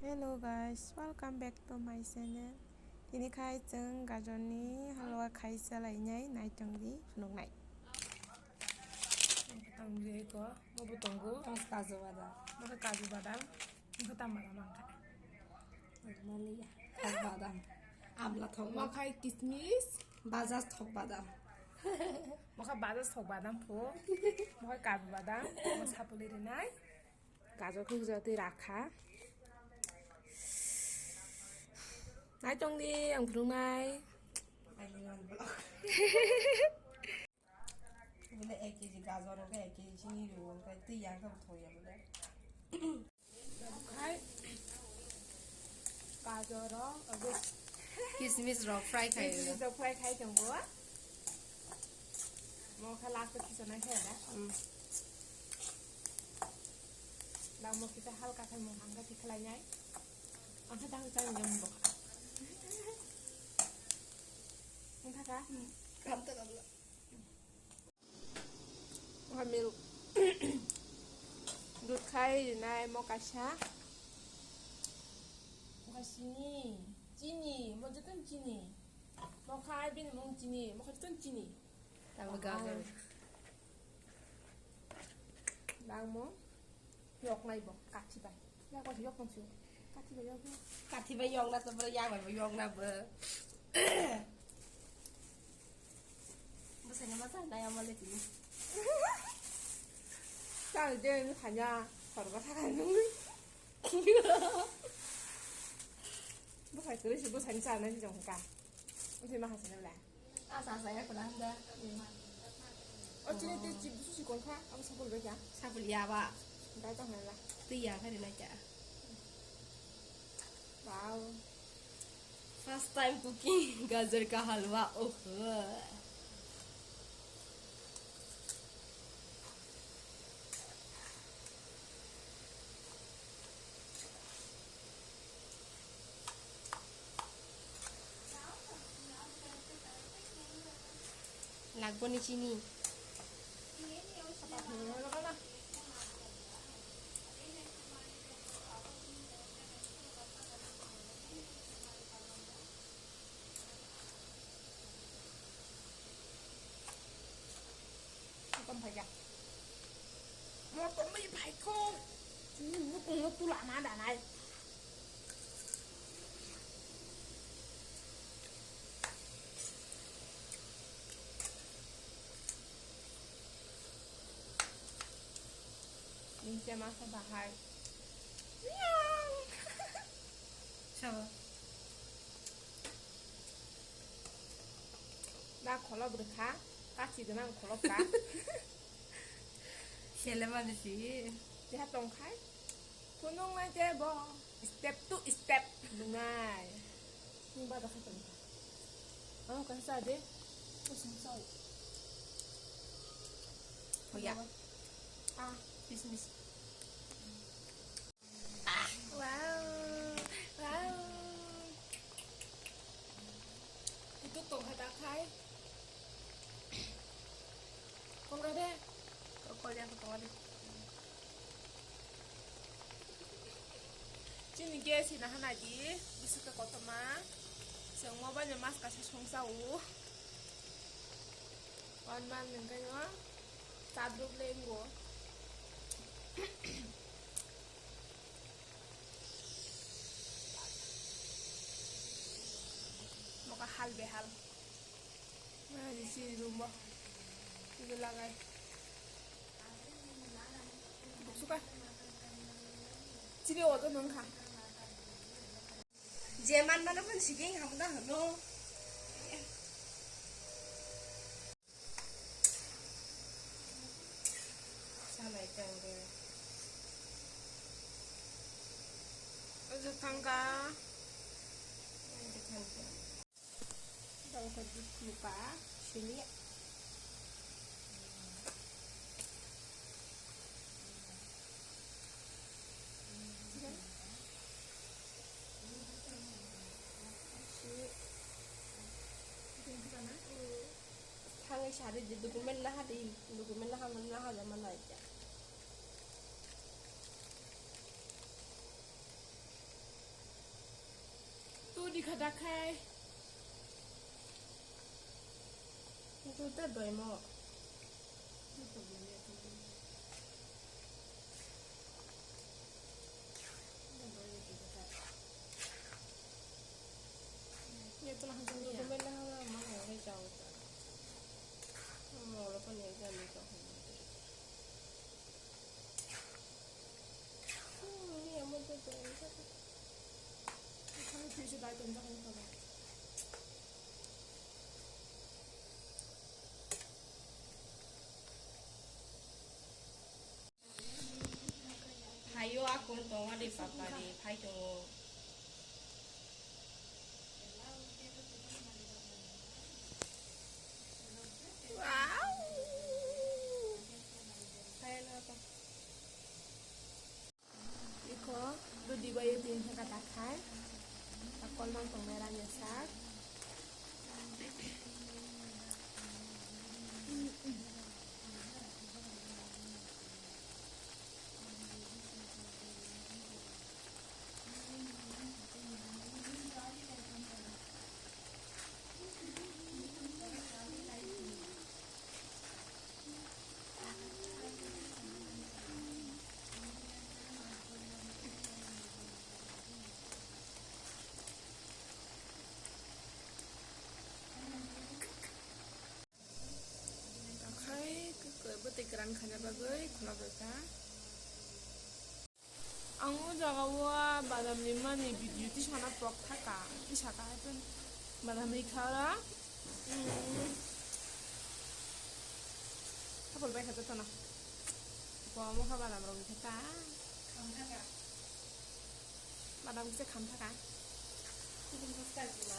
Hello guys, welcome back to my channel. Ini khai jeng gajonनि halwa khai salai nai tongdi phunuk nai. Tang biri ko mobu tongu Tong kaju badam. maka kaju badam maka tam badam angkai. Malia. Thok badam. Amla thok badam. Maka kismis Bajaj thok badam. maka bajaj thok badam pho maka kaju badam maka sapuli rinai gajo khu jati rakha. Nai tongdi ang phunuk nai. बोले 1 kg गाजर हो गया 1 kg चीनी हो गया तो यार का थोड़ा बोले khai gajo ro agu किशमिश रो फ्राई खाएगा kismis ro fry khai tongbo maka last kisa nai khai da. Đang một kita halka khai mo hangga ti khlai nhai angka dang chang nyam bo angka ka काम तो कर लो Mocha milk दूध khai nai mocha cha mocha chini mo jatan chini mocha bin mong chini mocha jatan chini तब गाजर đang mo yok nai bo kachi bai ya ko yok tong chu kachi bai yok काठी में योंग ना तो बोले यार में योंग ना बे 무슨 일 맞아 나야 말래 지금 자 이제 가냐 바로가 사가는 뭐 갈 그릇이 뭐 잔지 않은 정가 어디만 하시는 래 아사사야 그런데 어찌네 때 집 무슨 시권 카 아무 사볼 왜 야? 사불이야 봐 나 정말라 뜨야 그래 나자 와우 फर्स्ट टाइम कुकिंग गाजर का हलवा ओह लागबो नि चिनी 나가나 con phải gặp một con mì phải khô nó cùng nó tu lạ má đà này mình chơi má sao bà hai 샤워 나 골라 부르카 같이 그냥 골라까 헬레만 듯이 제가 좀 khai 분홍 날 제보 step to step đúng này nhưng bao giờ khai tuần cái sao đấy 무슨 써 뭐야 아 비스미스 와우 와우 이것도 또 하다 khai con ra đây 거기 한번 동아리 지금 이게 지나 하나지 미스카 거토마 정말 많이 마스카 송사우 원만 능가요 따뜻 랭고 뭐가 할배할 나 이제 rumah 이거 나가요 수가 집에 와도 넌가 제만 나는 분 지금 한번 하노 살아있다는데 어떡한가 이제 잔데 너가 누가 신이야 상의 샤르지 누구면 나하디 누구면 나하면 나하자만 나있자 đi khá đắc hay. tôi tết đuổi mò Ini tu lah hang tôi ni. bên là hàng mà hàng cái giàu mò là con này ra mình cho ini yang mau tôi Kami pilih dah tu dah kan kau. 하요 아콘 동아리 빠빠리 파이동 Wow. 하야 나봐 Iko, tu di bayi tin khá đắc hay. Takol mang tong merahnya sak. Oke, ke betikeran khanya bagai kula beta. Angu jaga wa badam lima ni video ti sana prok thaka. Ti saka pen badam khara. Kapol bai khata tona. Ko mo kha badam ro thaka. Badam se kham thaka. 지금 몇 가지